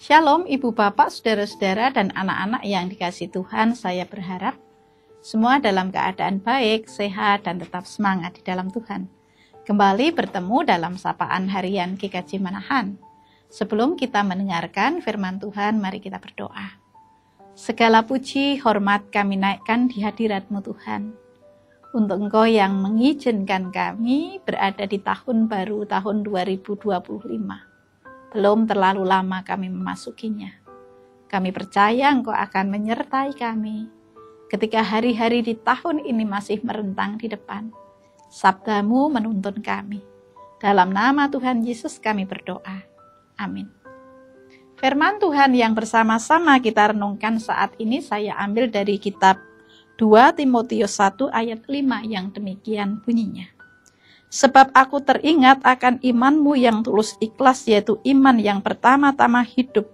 Shalom Ibu Bapak, Saudara-saudara dan anak-anak yang dikasihi Tuhan. Saya berharap semua dalam keadaan baik, sehat dan tetap semangat di dalam Tuhan. Kembali bertemu dalam sapaan harian GKJ Manahan. Sebelum kita mendengarkan firman Tuhan, mari kita berdoa. Segala puji, hormat kami naikkan di hadirat-Mu Tuhan. Untuk Engkau yang mengizinkan kami berada di tahun baru tahun 2025. Belum terlalu lama kami memasukinya. Kami percaya Engkau akan menyertai kami ketika hari-hari di tahun ini masih merentang di depan. Sabda-Mu menuntun kami. Dalam nama Tuhan Yesus kami berdoa. Amin. Firman Tuhan yang bersama-sama kita renungkan saat ini saya ambil dari kitab 2 Timotius 1 ayat 5 yang demikian bunyinya. Sebab aku teringat akan imanmu yang tulus ikhlas, yaitu iman yang pertama-tama hidup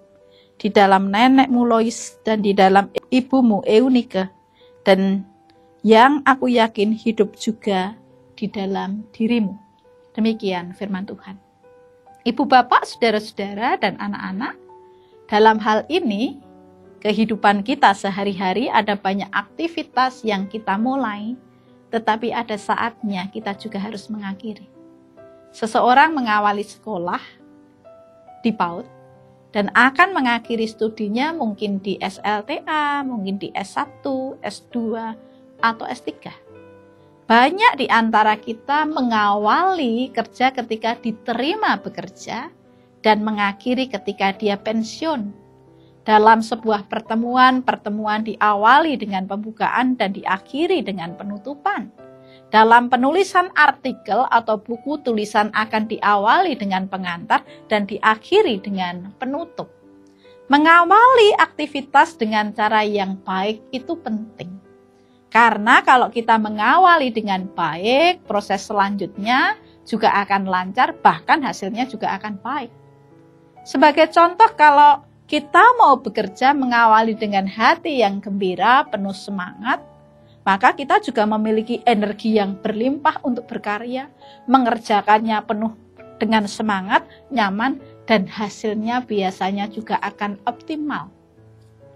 di dalam nenekmu Lois dan di dalam ibumu Eunike, dan yang aku yakin hidup juga di dalam dirimu. Demikian firman Tuhan. Ibu bapak, saudara-saudara dan anak-anak, dalam hal ini kehidupan kita sehari-hari ada banyak aktivitas yang kita mulai, tetapi ada saatnya kita juga harus mengakhiri. Seseorang mengawali sekolah di PAUD dan akan mengakhiri studinya mungkin di SLTA, mungkin di S1, S2, atau S3. Banyak di antara kita mengawali kerja ketika diterima bekerja dan mengakhiri ketika dia pensiun. Dalam sebuah pertemuan diawali dengan pembukaan dan diakhiri dengan penutupan. Dalam penulisan artikel atau buku tulisan akan diawali dengan pengantar dan diakhiri dengan penutup. Mengawali aktivitas dengan cara yang baik itu penting. Karena kalau kita mengawali dengan baik, proses selanjutnya juga akan lancar, bahkan hasilnya juga akan baik. Sebagai contoh, kalau kita mau bekerja mengawali dengan hati yang gembira, penuh semangat, maka kita juga memiliki energi yang berlimpah untuk berkarya, mengerjakannya penuh dengan semangat, nyaman, dan hasilnya biasanya juga akan optimal.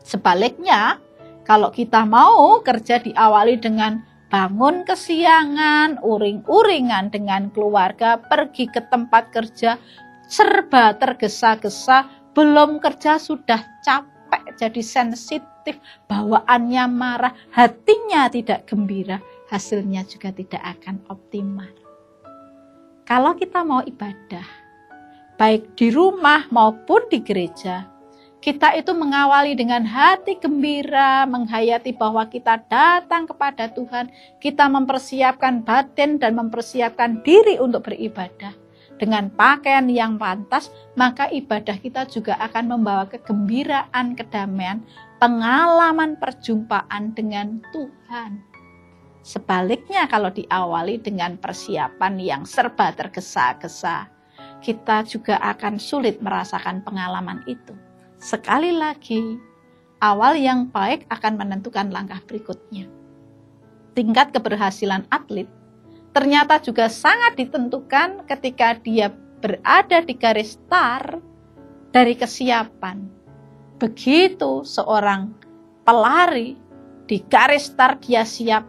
Sebaliknya, kalau kita mau kerja diawali dengan bangun kesiangan, uring-uringan dengan keluarga, pergi ke tempat kerja, serba tergesa-gesa, belum kerja sudah capek, jadi sensitif, bawaannya marah, hatinya tidak gembira, hasilnya juga tidak akan optimal. Kalau kita mau ibadah, baik di rumah maupun di gereja, kita itu mengawali dengan hati gembira, menghayati bahwa kita datang kepada Tuhan, kita mempersiapkan batin dan mempersiapkan diri untuk beribadah. Dengan pakaian yang pantas, maka ibadah kita juga akan membawa kegembiraan, kedamaian, pengalaman perjumpaan dengan Tuhan. Sebaliknya kalau diawali dengan persiapan yang serba tergesa-gesa, kita juga akan sulit merasakan pengalaman itu. Sekali lagi, awal yang baik akan menentukan langkah berikutnya. Tingkat keberhasilan atlet ternyata juga sangat ditentukan ketika dia berada di garis start dari kesiapan. Begitu seorang pelari di garis start dia siap,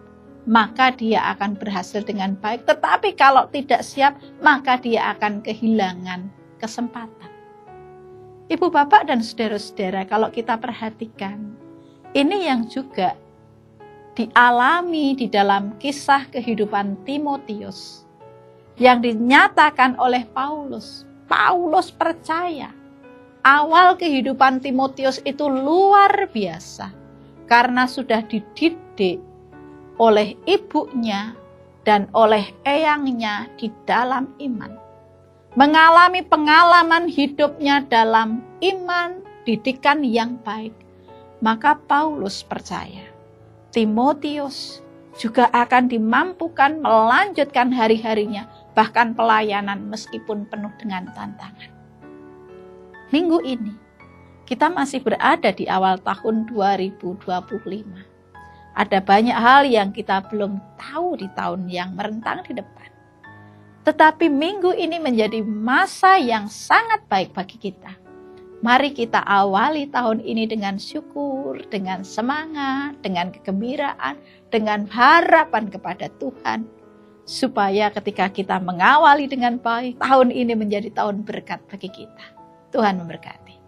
maka dia akan berhasil dengan baik. Tetapi kalau tidak siap, maka dia akan kehilangan kesempatan. Ibu bapak dan saudara-saudara, kalau kita perhatikan, ini yang juga dialami di dalam kisah kehidupan Timotius yang dinyatakan oleh Paulus. Paulus percaya awal kehidupan Timotius itu luar biasa karena sudah dididik oleh ibunya dan oleh eyangnya di dalam iman. Mengalami pengalaman hidupnya dalam iman, didikan yang baik. Maka Paulus percaya Timotius juga akan dimampukan melanjutkan hari-harinya, bahkan pelayanan meskipun penuh dengan tantangan. Minggu ini, kita masih berada di awal tahun 2025. Ada banyak hal yang kita belum tahu di tahun yang merentang di depan. Tetapi minggu ini menjadi masa yang sangat baik bagi kita. Mari kita awali tahun ini dengan syukur, dengan semangat, dengan kegembiraan, dengan harapan kepada Tuhan. Supaya ketika kita mengawali dengan baik, tahun ini menjadi tahun berkat bagi kita. Tuhan memberkati.